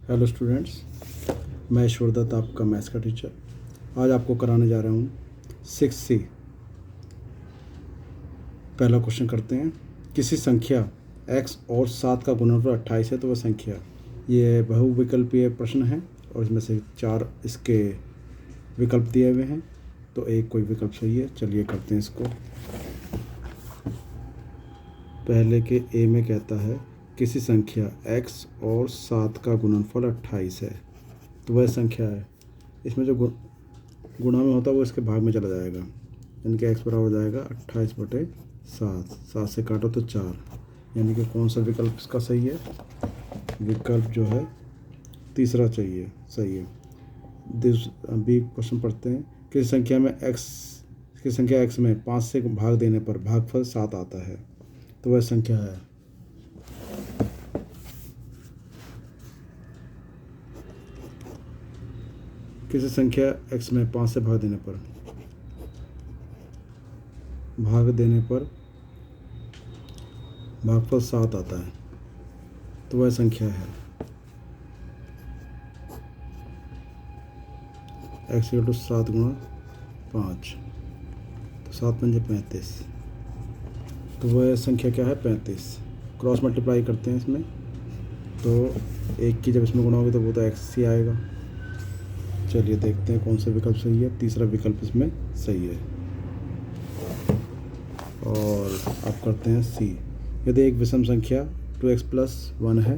Hello students, मैं ईश्वर दत्त, आपका maths का टीचर। आज आपको कराने जा रहा हूँ 6C। पहला क्वेश्चन करते हैं। किसी संख्या x और 7 का गुणनफल 28 है तो वह संख्या। ये बहुविकल्पीय प्रश्न है और इसमें से 4 इसके विकल्प दिए हुए हैं, तो एक कोई विकल्प सही है। चलिए करते हैं इसको। पहले के ए में कहता है किसी संख्या x और 7 का गुणनफल 28 है तो वह संख्या है। इसमें जो गुणा में होता है वो इसके भाग में चला जाएगा, यानी कि x बराबर हो जाएगा 28/7। 7 से काटो तो 4, यानी कि कौन सा विकल्प इसका सही है? विकल्प जो है तीसरा चाहिए, सही है। बी क्वेश्चन पढ़ते हैं। किसी संख्या x में 5 से भाग देने पर भागफल 7 आता है तो वह संख्या है। किसी संख्या x में 5 से भाग देने पर भागफल 7 आता है तो वह संख्या है। x = 7 × 5 तो 7 × 5 = 35, तो वह संख्या क्या है? 35। क्रॉस मल्टीप्लाई करते हैं इसमें, तो एक की जब इसमें गुणा होगी तो वो तो x ही आएगा। चलिए देखते हैं कौन सा विकल्प सही है। तीसरा विकल्प इसमें सही है। और अब करते हैं सी। यदि एक विषम संख्या 2x + 1 है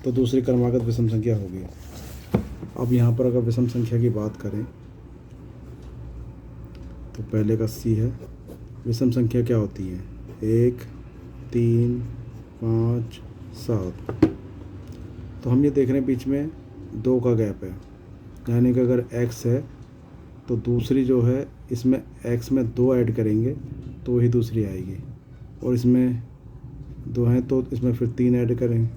तो दूसरी क्रमागत विषम संख्या होगी। अब यहाँ पर अगर विषम संख्या की बात करें तो पहले का सी है। विषम संख्या क्या होती है? 1, 3, 5, 7। तो हम ये देख रहे हैं बीच में 2 का गैप है, यानी कि अगर x है तो दूसरी जो है इसमें x में 2 ऐड करेंगे तो वही दूसरी आएगी, और इसमें 2 हैं तो इसमें फिर 3 ऐड करेंगे,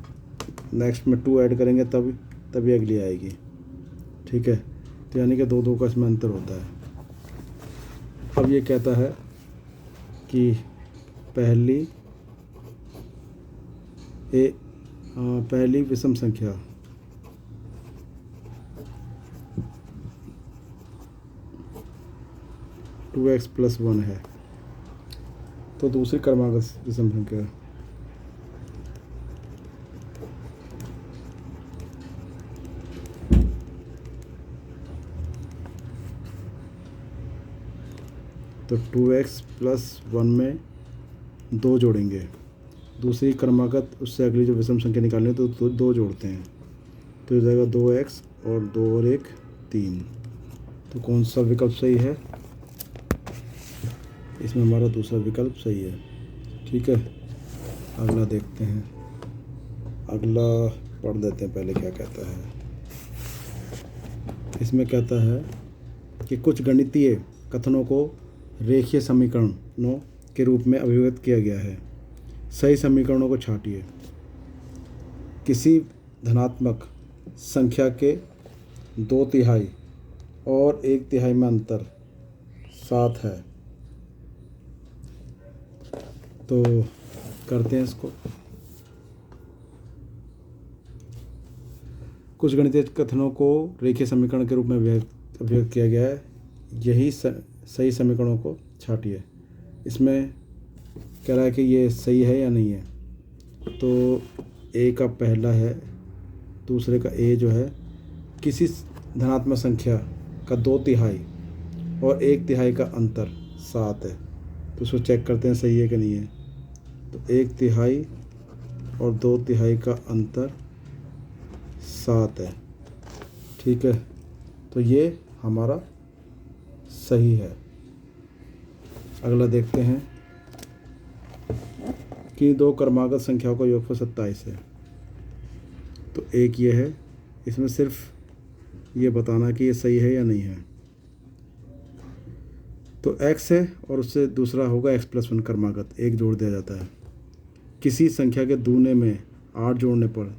नेक्स्ट में 2 ऐड करेंगे तभी अगली आएगी। ठीक है, तो यानी कि 2 का इसमें अंतर होता है। अब ये कहता है कि पहली विषम संख्या टू x + 1 है तो दूसरी क्रमागत विषम संख्या तो 2x + 1 में 2 जोड़ेंगे, दूसरी क्रमागत उससे अगली जो विषम संख्या निकालनी है तो 2 जोड़ते हैं तो हो जाएगा 2x और 2 और 1 3। तो कौन सा विकल्प सही है? इसमें हमारा दूसरा विकल्प सही है। ठीक है, अगला देखते हैं। अगला पढ़ देते हैं पहले क्या कहता है। इसमें कहता है कि कुछ गणितीय कथनों को रेखीय समीकरणों के रूप में अभिव्यक्त किया गया है। सही समीकरणों को छांटिए। किसी धनात्मक संख्या के 2/3 और 1/3 में अंतर 7 है, तो करते हैं इसको। कुछ गणितीय कथनों को रेखीय समीकरण के रूप में अभिव्यक्त किया गया है, यही सही समीकरणों को छांटिए। इसमें कह रहा है कि ये सही है या नहीं है, तो ए का पहला है, दूसरे का ए जो है किसी धनात्मक संख्या का 2/3 और 1/3 का अंतर 7 है, तो उसको चेक करते हैं सही है कि नहीं है। तो 1/3 और 2/3 का अंतर 7 है। ठीक है, तो ये हमारा सही है। अगला देखते हैं कि 2 क्रमागत संख्याओं का योगफल 27 है। तो एक ये है, इसमें सिर्फ ये बताना कि ये सही है या नहीं है। तो x है और उससे दूसरा होगा x + 1 क्रमागत, 1 जोड़ दिया जाता है। किसी संख्या के दुगने में 8 जोड़ने पर,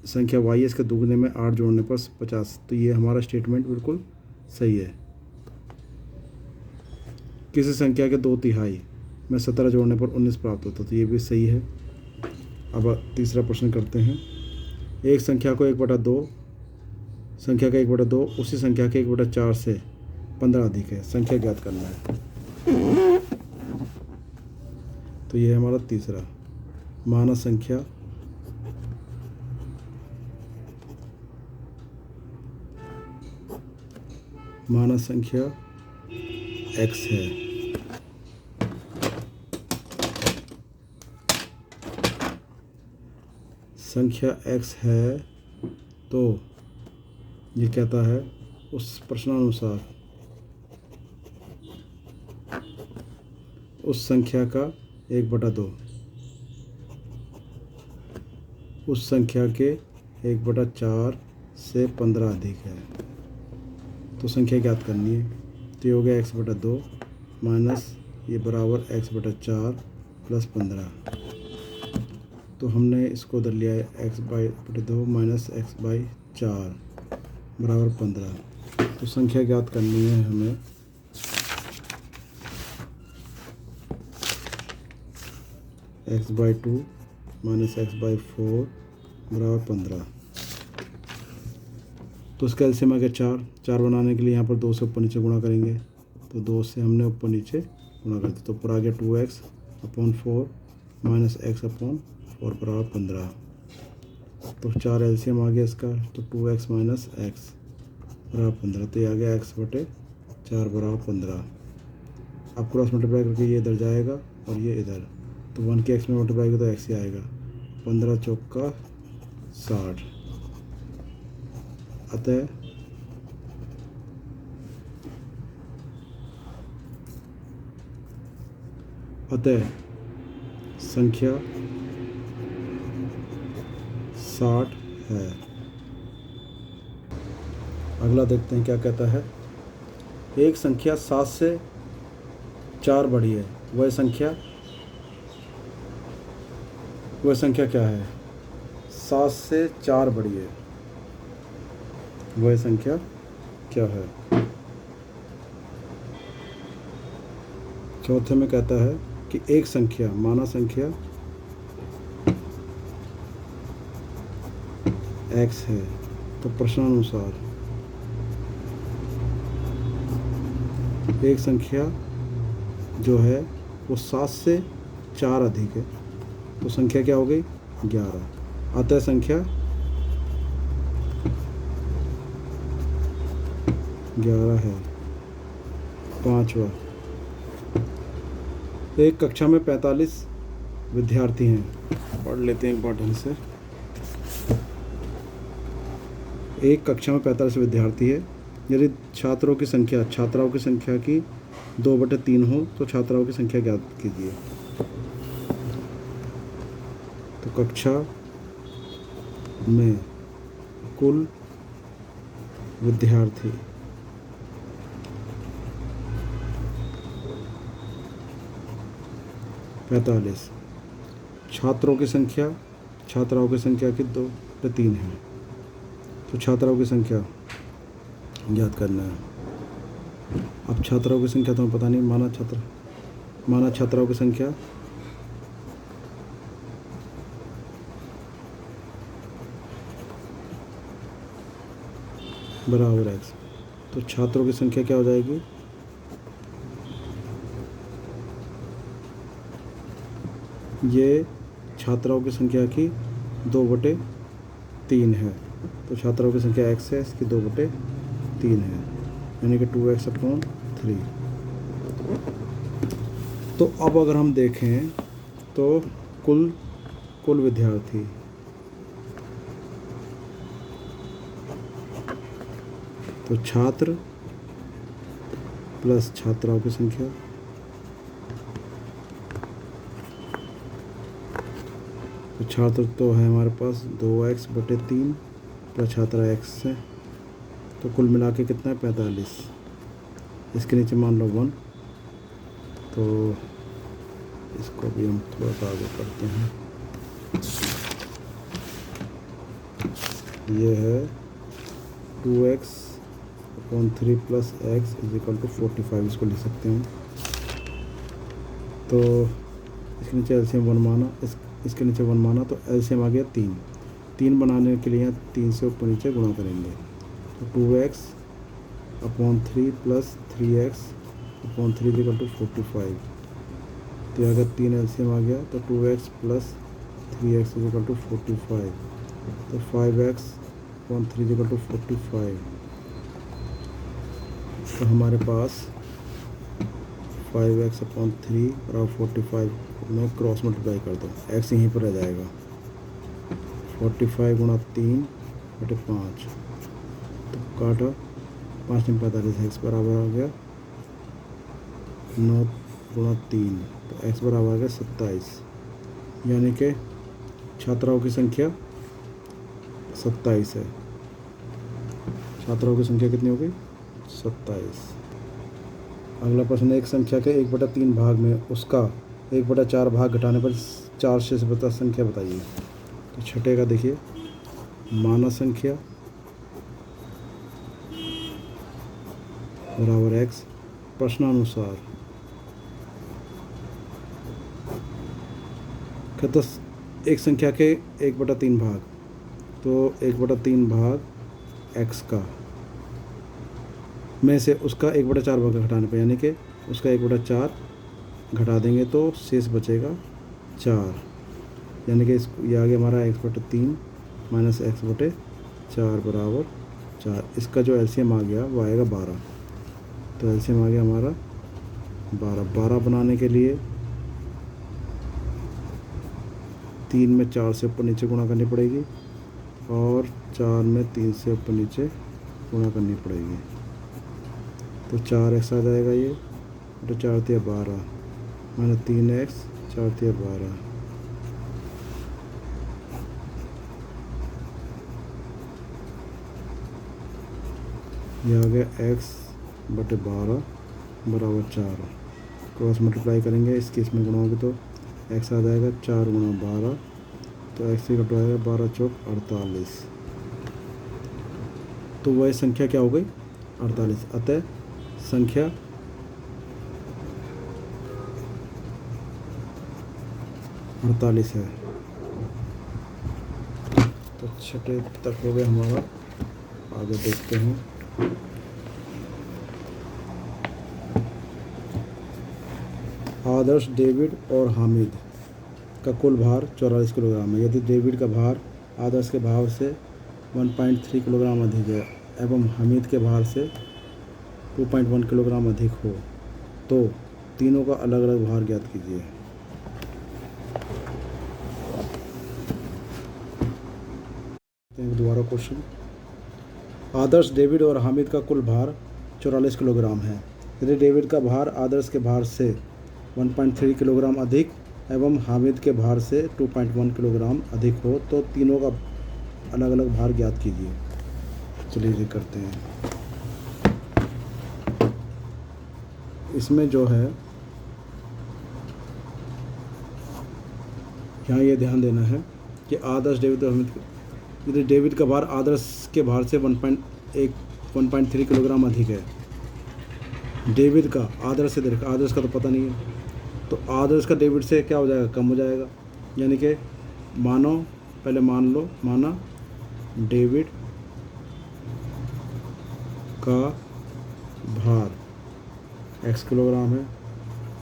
संख्या y इसके दुगने में 8 जोड़ने पर 50, तो ये हमारा स्टेटमेंट बिल्कुल सही है। किसी संख्या के 2/3 में 17 जोड़ने पर 19 प्राप्त होता, तो ये भी सही है। अब तीसरा प्रश्न करते हैं। एक संख्या को 1/2 संख्या का 1/2 उसी संख्या के 1/4 से 15 अधिक है, संख्या ज्ञात करना है। तो ये है हमारा तीसरा, मानक संख्या x है। संख्या x है तो ये कहता है उस प्रश्नानुसार उस संख्या का 1/2 उस संख्या के 1/4 से 15 अधिक है, तो संख्या ज्ञात करनी है। तो ये हो गया x/2 माइनस ये बराबर x/4 प्लस 15। तो हमने इसको उधर लिया है x/2 माइनस x/4 बराबर 15। तो संख्या ज्ञात करनी है हमें x/2 माइनस x/4 बराबर 15। तो उसका एलसीएम आ गया 4 बनाने के लिए यहाँ पर 2 से ऊपर नीचे गुणा करेंगे, तो 2 से हमने ऊपर नीचे गुणा कर दिया, तो ऊपर आ गया 2x/4 माइनस x/4 बराबर 15। तो 4 एलसीएम आ गया इसका, तो 2x माइनस x बराबर 15। तो ये आ गया x/4 बराबर 15। अब क्रॉस मल्टीप्लाई करके ये इधर जाएगा और ये इधर, तो 1 के x में मल्टीप्लाई किया तो x ही आएगा। 15 चौका 60। अतः संख्या 60 है। अगला देखते हैं क्या कहता है। एक संख्या 7 से 4 बड़ी है, वह संख्या क्या है? 7 से 4 बड़ी है, वह संख्या क्या है? चौथे में कहता है कि एक संख्या माना संख्या x है, तो प्रश्नानुसार एक संख्या जो है वो 7 से 4 अधिक है, तो संख्या क्या हो गई? 11। अतः संख्या 11 है। पांचवा, एक कक्षा में 45 विद्यार्थी हैं। पढ़ लेते हैं एक बार ढंग से। एक कक्षा में 45 विद्यार्थी है। यदि छात्राओं की संख्या की 2/3 हो तो छात्राओं की संख्या ज्ञात कीजिए। तो कक्षा में कुल विद्यार्थी पैंतालीस, छात्राओं की संख्या की 2/3 है, तो छात्राओं की संख्या ज्ञात करना है। अब छात्राओं की संख्या तो हमें पता नहीं, माना छात्राओं की संख्या बराबर x, तो छात्रों की संख्या क्या हो जाएगी? ये छात्राओं की संख्या की 2/3 है, तो छात्राओं की संख्या x है, इसकी 2/3 है, यानी कि 2x/3। तो अब अगर हम देखें तो कुल विद्यार्थी तो छात्र प्लस छात्राओं की संख्या तो छात्र तो है हमारे पास 2x/3 प्लस छात्रा x है, तो कुल मिला के कितना है? 45। इसके नीचे मान लो 1, तो इसको भी हम थोड़ा सा आगे करते हैं। ये है 2x/3 प्लस x = 45, इसको लिख सकते हैं। तो इसके नीचे एलसीएम 1 माना, इसके नीचे 1 माना, तो एलसीएम आ गया 3। 3 बनाने के लिए 3 से ऊपर नीचे गुणा करेंगे, तो 2x upon 3 plus 3x upon 3 equal to 45। तो अगर 3 एलसीएम आ गया तो 2x plus 3x equal to 45, तो 5x अपॉन 3 इक्वल टू 45। तो हमारे पास 5x अपॉन 3 और 45 में क्रॉस मल्टीप्लाई कर दो, x यहीं पर रह जाएगा। 45 गुणा 3 बटे 5, तो काटा 5 में 45, x बराबर आ गया 9 गुणा 3, तो x बराबर आ गया 27। यानी कि छात्राओं की संख्या 27 है। छात्राओं की संख्या कितनी हो गई? 27। अगला प्रश्न, एक संख्या के 1/3 भाग में उसका 1/4 भाग घटाने पर 4 शेष बचा संख्या बताइए। तो छठे का देखिए, मानव संख्या बराबर x, प्रश्नानुसार कहता एक संख्या के 1/3 भाग, तो 1/3 भाग x का में से उसका 1/4 भाग घटाने पर, यानी कि उसका 1/4 घटा देंगे तो शेष बचेगा 4, यानी कि ये आ गया हमारा x/3 माइनस x/4 बराबर 4। इसका जो एलसीएम आ गया वो आएगा 12। तो एलसीएम आ गया हमारा 12। 12 बनाने के लिए 3 में 4 से ऊपर नीचे गुणा करनी पड़ेगी और 4 में 3 से ऊपर नीचे गुणा करनी पड़ेगी, तो 4x आ जाएगा ये, तो 4 तिया 12 माइनस 3x 4 तिया 12। ये आ गया x/12 बराबर 4। क्रॉस मल्टीप्लाई करेंगे, इस केस में गुणा होगी तो x आ जाएगा 4 गुणा 12, तो x इक्वल टू आएगा 12 चौक 48। तो वह संख्या क्या हो गई? 48। अतः संख्या अड़तालीस है। तो छठे तक हो गए हमारा, आगे देखते हैं। आदर्श, डेविड और हामिद का कुल भार 44 किलोग्राम है। यदि डेविड का भार आदर्श के भार से 1.3 किलोग्राम अधिक है एवं हामिद के भार से 2.1 किलोग्राम अधिक हो, तो तीनों का अलग अलग भार ज्ञात कीजिए। दोबारा क्वेश्चन, आदर्श, डेविड और हामिद का कुल भार 44 किलोग्राम है। यदि डेविड का भार आदर्श के भार से 1.3 किलोग्राम अधिक एवं हामिद के भार से 2.1 किलोग्राम अधिक हो, तो तीनों का अलग अलग भार ज्ञात कीजिए। चलिए ये करते हैं। इसमें जो है यहाँ ये ध्यान देना है कि आदर्श, डेविड और हामिद, यदि डेविड का भार आदर्श के भार से 1.3 किलोग्राम अधिक है, डेविड का आदर्श से अधिक, आदर्श का तो पता नहीं है, तो आदर्श का डेविड से क्या हो जाएगा? कम हो जाएगा। यानी कि मानो, पहले मान लो, माना डेविड का भार x किलोग्राम है,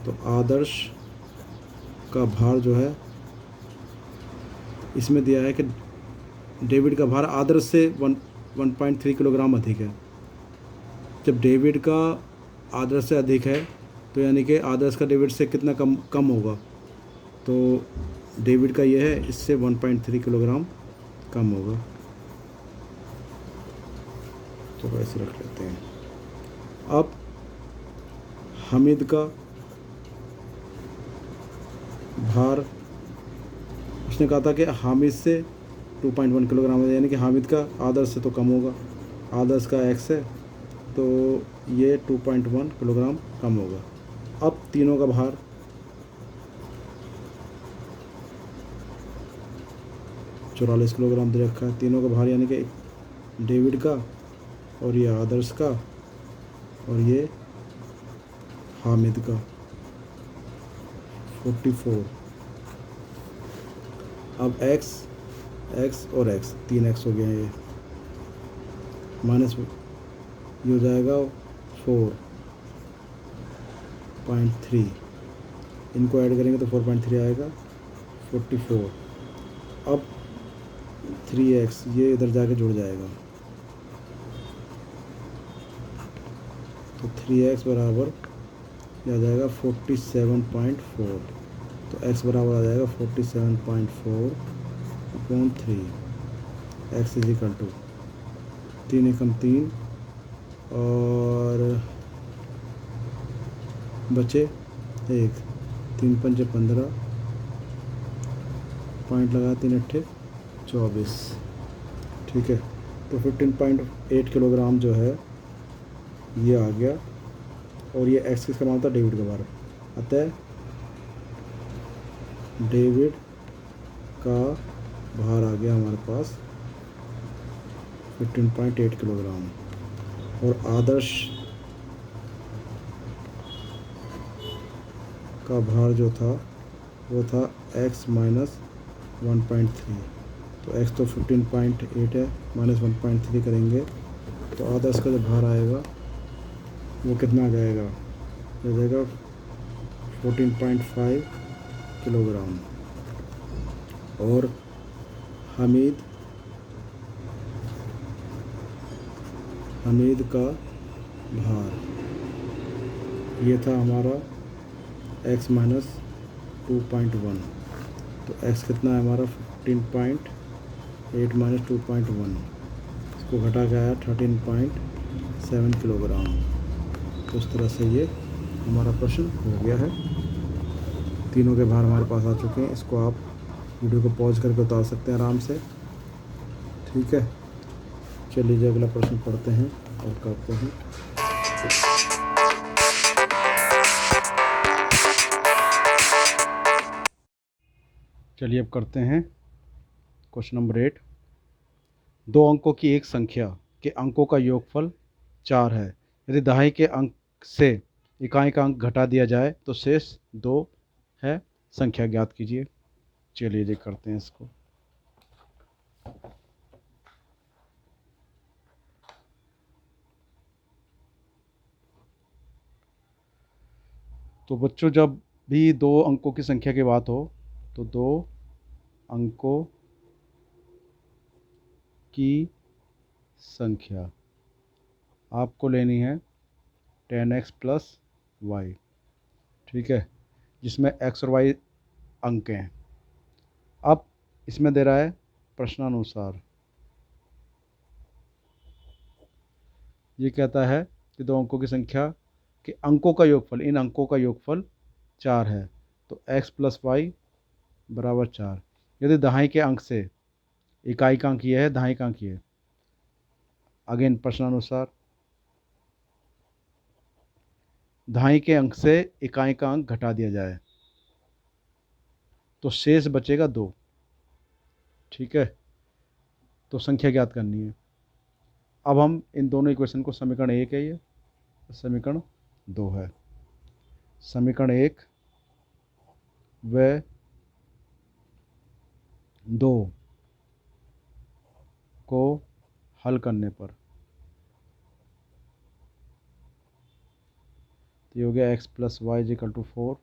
तो आदर्श का भार जो है, इसमें दिया है कि डेविड का भार आदर्श से 1.3 किलोग्राम अधिक है। जब डेविड का आदर्श से अधिक है तो यानी कि आदर्श का डेविड से कितना कम होगा, तो डेविड का ये है, इससे 1.3 किलोग्राम कम होगा। तो ऐसे रख लेते हैं। अब हामिद का भार, उसने कहा था कि हामिद से 2.1 किलोग्राम है, यानी कि हामिद का आदर्श से तो कम होगा। आदर्श का x है तो ये 2.1 किलोग्राम कम होगा। अब तीनों का भार, चौवालीस किलोग्राम दे रखा है। तीनों का भार यानी कि डेविड का, और ये आदर्श का, और ये हामिद का 44। अब x एक्स और एक्स, 3x हो गया ये, माइनस ये हो जाएगा 4.3, इनको ऐड करेंगे तो 4.3 आएगा 44। अब 3x ये इधर जाके जुड़ जाएगा, तो 3x बराबर ये आ जाएगा 47.4, तो x बराबर आ जाएगा 47.4/3। एक्स इज इक्वल टू 3 एकम 3 और बचे 1, 3 पंजे 15, पॉइंट लगा 3 अट्ठे 24। ठीक है, तो 15.8 किलोग्राम जो है ये आ गया, और ये एक्स किसका मान था, डेविड का भार। अतः डेविड का भार आ गया हमारे पास 15.8 किलोग्राम, और आदर्श का भार जो था वो था x माइनस 1.3, तो x तो 15.8 है, माइनस 1.3 करेंगे तो आदर्श का जो भार आएगा वो कितना आ जाएगा, हो जाएगा 14.5 किलोग्राम। और हमीद का भार ये था हमारा x माइनस 2.1, तो x कितना है हमारा 15.8 माइनस 2.1, इसको घटा के आया 13.7 किलोग्राम। तो इस तरह से ये हमारा प्रश्न हो गया है। तीनों के भार हमारे पास आ चुके हैं, इसको आप वीडियो को पॉज करके उतार सकते हैं आराम से। ठीक है, चलिए अगला प्रश्न पढ़ते हैं और करते हैं। चलिए अब करते हैं क्वेश्चन नंबर 8। 2 अंकों की एक संख्या के अंकों का योगफल 4 है। यदि दहाई के अंक से इकाई का अंक घटा दिया जाए तो शेष 2 है, संख्या ज्ञात कीजिए। चलिए ये करते हैं इसको। तो बच्चों, जब भी 2 अंकों की संख्या की बात हो तो 2 अंकों की संख्या आपको लेनी है 10x प्लस वाई। ठीक है, जिसमें x और y अंक हैं। अब इसमें दे रहा है प्रश्नानुसार, ये कहता है कि 2 अंकों की संख्या के अंकों का योगफल, इन अंकों का योगफल 4 है, तो x प्लस वाई बराबर 4। यदि दहाई के अंक से, इकाई का अंक ये है, दहाई का अंक ये है, अगेन प्रश्नानुसार, दहाई के अंक से इकाई का अंक घटा दिया जाए तो शेष बचेगा 2। ठीक है, तो संख्या ज्ञात करनी है। अब हम इन दोनों इक्वेशन को, समीकरण 1 है ये, समीकरण 2 है। समीकरण 1 व 2 को हल करने पर तो ये हो गया x plus y equal to 4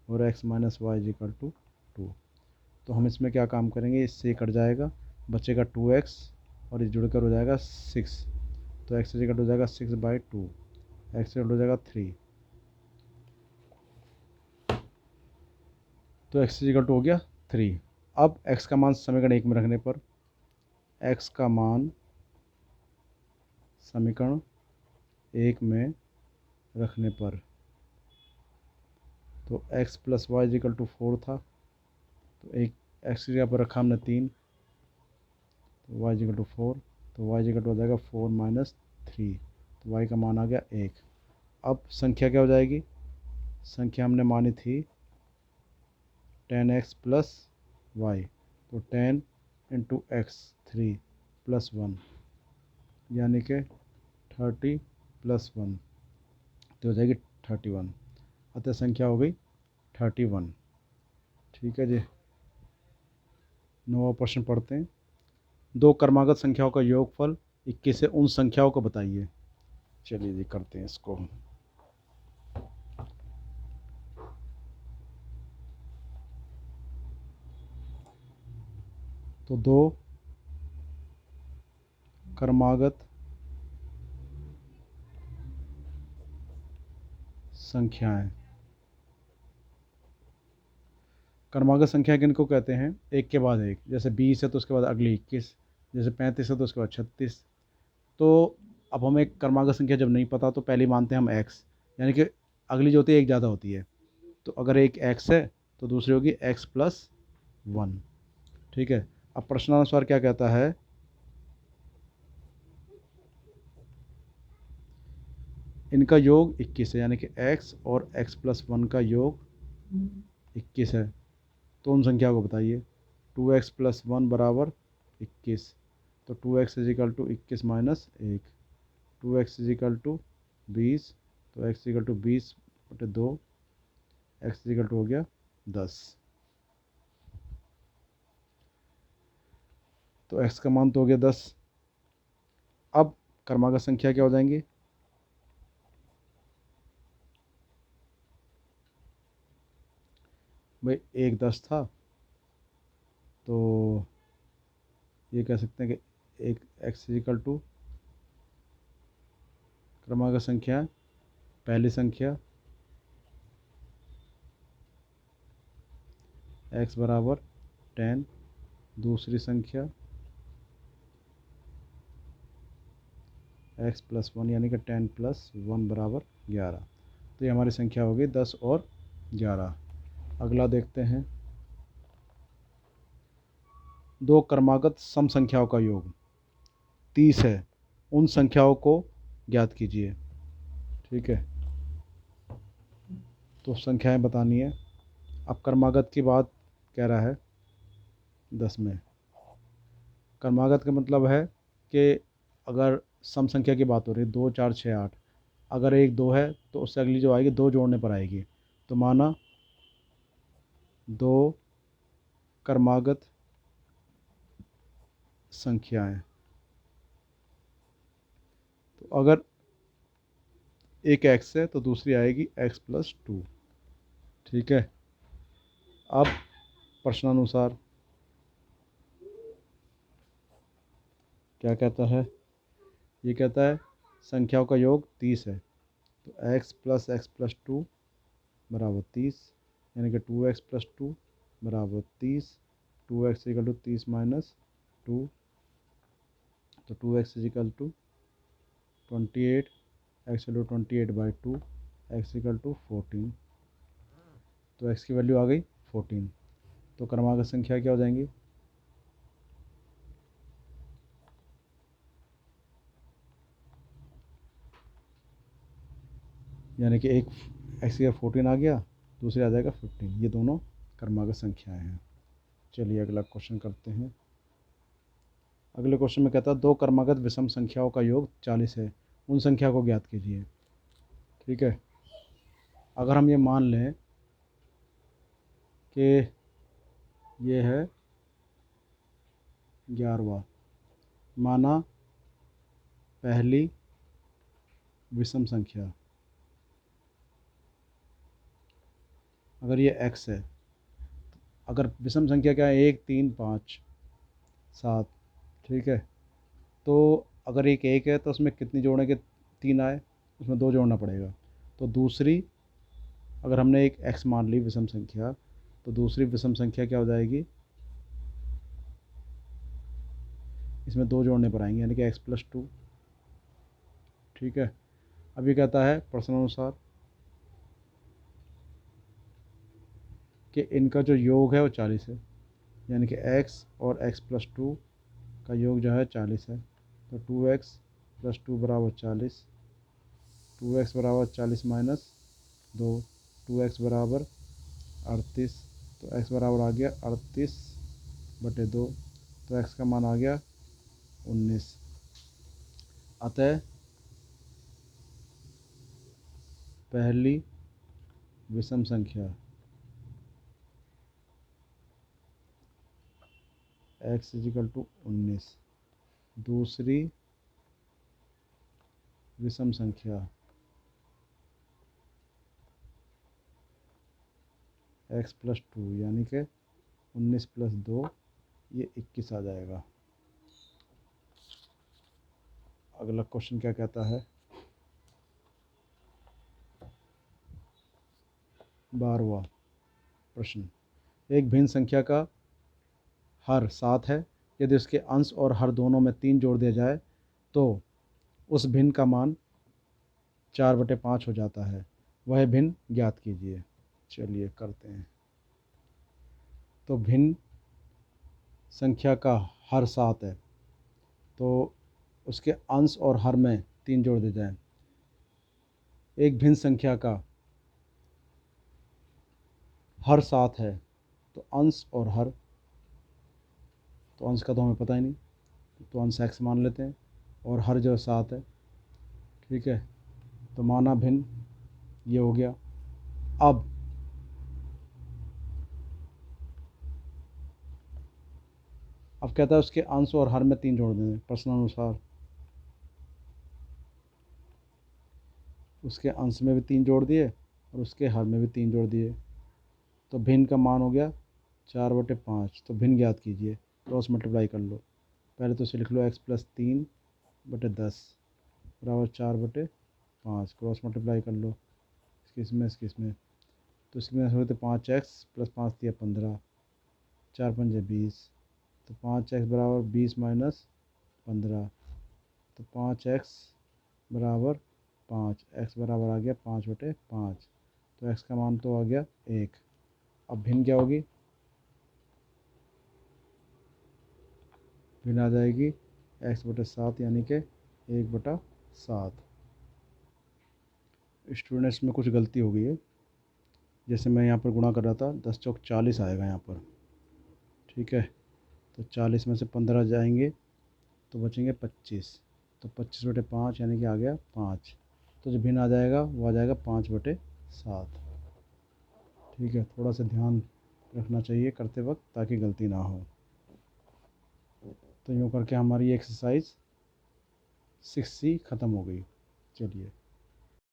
और x minus y equal to 2। तो हम इसमें क्या काम करेंगे, इससे कट जाएगा, बचेगा 2x और ये जुड़कर हो जाएगा 6, तो x इजिकल हो जाएगा 6/2, x इजिकल हो जाएगा 3, तो x इजिकल हो गया 3। अब x का मान समीकरण 1 में रखने पर, x का मान समीकरण 1 में रखने पर, तो x plus y equal to 4 था, तो एक x की जगह पर रखा हमने 3, तो y इजिकल टू 4, तो y इजिकल हो जाएगा 4 माइनस 3, तो y का मान आ गया 1। अब संख्या क्या हो जाएगी, संख्या हमने मानी थी 10x प्लस वाई, तो 10 इंटू एक्स 3 प्लस 1 यानी कि 30 प्लस 1, तो हो जाएगी 31। अतः संख्या हो गई 31। ठीक है जी। 9वां प्रश्न पढ़ते हैं। दो क्रमागत संख्याओं का योगफल 21 है, उन संख्याओं को बताइए। चलिए जी करते हैं इसको। तो दो क्रमागत संख्याएं, क्रमागत संख्या किनको कहते हैं? एक के बाद एक, जैसे 20 है तो उसके बाद अगली 21, जैसे 35 है तो उसके बाद 36। तो अब हमें क्रमागत संख्या जब नहीं पता तो पहले मानते हैं हम एक्स, यानी कि अगली जो होती है एक ज़्यादा होती है। तो अगर एक एक्स है तो दूसरी होगी एक्स प्लस वन। ठीक है। अब प्रश्नानुसार क्या कहता है? इनका योग 21 है, यानी कि x और x प्लस वन का योग 21 है। तो उन संख्या को बताइए। 2x प्लस वन बराबर 21। तो 2x equal to 21 minus 1। 2x equal to 20। तो x equal to 20/2। x equal to हो गया 10। तो x का मान तो हो गया 10। अब क्रमागत संख्या क्या हो जाएंगी? भाई एक 10 था, तो ये कह सकते हैं कि एक x इजिकल टू क्रमागत संख्या, पहली संख्या x बराबर 10, दूसरी संख्या x प्लस वन, यानी कि 10 प्लस वन बराबर 11। तो ये हमारी संख्या होगी 10 और 11। अगला देखते हैं। दो क्रमागत सम संख्याओं का योग 30 है, उन संख्याओं को ज्ञात कीजिए। ठीक है, तो संख्याएं बतानी है। अब क्रमागत की बात कह रहा है 10 में। क्रमागत का मतलब है कि अगर सम संख्या की बात हो रही है 2 4 6 8, अगर एक 2 है तो उससे अगली जो आएगी 2 जोड़ने पर आएगी। तो माना दो क्रमागत संख्याएं, तो अगर एक x है तो दूसरी आएगी x प्लस टू। ठीक है। अब प्रश्नानुसार क्या कहता है? ये कहता है संख्याओं का योग 30 है, तो x प्लस टू बराबर 30, यानी कि 2x प्लस टू बराबर 30। 2x equal to 30 minus 2। तो 2x equal to 28, x equal to 28/2, x equal to 14। तो x की वैल्यू आ गई 14। तो क्रमागत संख्या क्या हो जाएंगी? यानी कि एक x का 14 आ गया, दूसरे आ जाएगा 15। ये दोनों क्रमागत संख्याएं हैं। चलिए अगला क्वेश्चन करते हैं। अगले क्वेश्चन में कहता है दो क्रमागत विषम संख्याओं का योग 40 है, उन संख्या को ज्ञात कीजिए। ठीक है। अगर हम ये मान लें कि ये है 11वां, माना पहली विषम संख्या, अगर ये x है, अगर विषम संख्या क्या है 1 3 5 7। ठीक है। तो अगर एक है तो उसमें कितनी जोड़ने के 3 आए, उसमें 2 जोड़ना पड़ेगा। तो दूसरी, अगर हमने एक x मान ली विषम संख्या, तो दूसरी विषम संख्या क्या हो जाएगी? इसमें 2 जोड़ने पर आएंगे, यानी कि x प्लस टू। ठीक है। अभी कहता है प्रश्नानुसार कि इनका जो योग है वो 40 है, यानी कि x और x प्लस टू का योग जो है 40 है। तो 2x प्लस टू बराबर 40। 2x बराबर 40 माइनस 2। 2x बराबर 38। तो x बराबर आ गया 38/2। तो x का मान आ गया 19। अतः पहली विषम संख्या x इजिकल टू 19। दूसरी विषम संख्या x प्लस 2 यानी कि 19 प्लस 2 ये 21 आ जाएगा। अगला क्वेश्चन क्या कहता है, 12वां प्रश्न, एक भिन्न संख्या का हर 7 है। यदि उसके अंश और हर दोनों में 3 जोड़ दिया जाए तो उस भिन्न का मान 4/5 हो जाता है। वह भिन्न ज्ञात कीजिए। चलिए करते हैं। तो भिन्न संख्या का हर 7 है तो उसके अंश और हर में 3 जोड़ दिए जाए। एक भिन्न संख्या का हर 7 है तो अंश और हर, तो अंश का तो हमें पता ही नहीं, तो अंश x मान लेते हैं और हर जो 7 है, ठीक है। तो माना भिन्न ये हो गया। अब कहता है उसके अंश और हर में 3 जोड़ दें प्रश्नानुसार। उसके अंश में भी 3 जोड़ दिए और उसके हर में भी 3 जोड़ दिए, तो भिन्न का मान हो गया 4/5। तो भिन्न ज्ञात कीजिए, क्रॉस मल्टीप्लाई कर लो। पहले तो इसे लिख लो x प्लस 3/10 बराबर 4/5। क्रॉस मल्टीप्लाई कर लो इसकी इसमें, तो इसमें होते 5x प्लस 5 दिया 15, 4 पंजे 20, तो 5x बराबर 20 माइनस 15, तो 5x बराबर 5, x बराबर आ गया 5/5। तो x का मान तो आ गया 1। अब भिन्न क्या होगी, भिन्न आ जाएगी x/7 यानी कि 1/7। स्टूडेंट्स में कुछ गलती हो गई है। जैसे मैं यहाँ पर गुणा कर रहा था, 10 चौक 40 आएगा यहाँ पर, ठीक है। तो 40 में से 15 जाएंगे तो बचेंगे 25, तो 25/5 यानी कि आ गया 5। तो जो भिन्न आ जाएगा वो आ जाएगा 5/7। ठीक है, थोड़ा सा ध्यान रखना चाहिए करते वक्त ताकि गलती ना हो। तो यूँ करके हमारी एक्सरसाइज 6C ख़त्म हो गई। चलिए।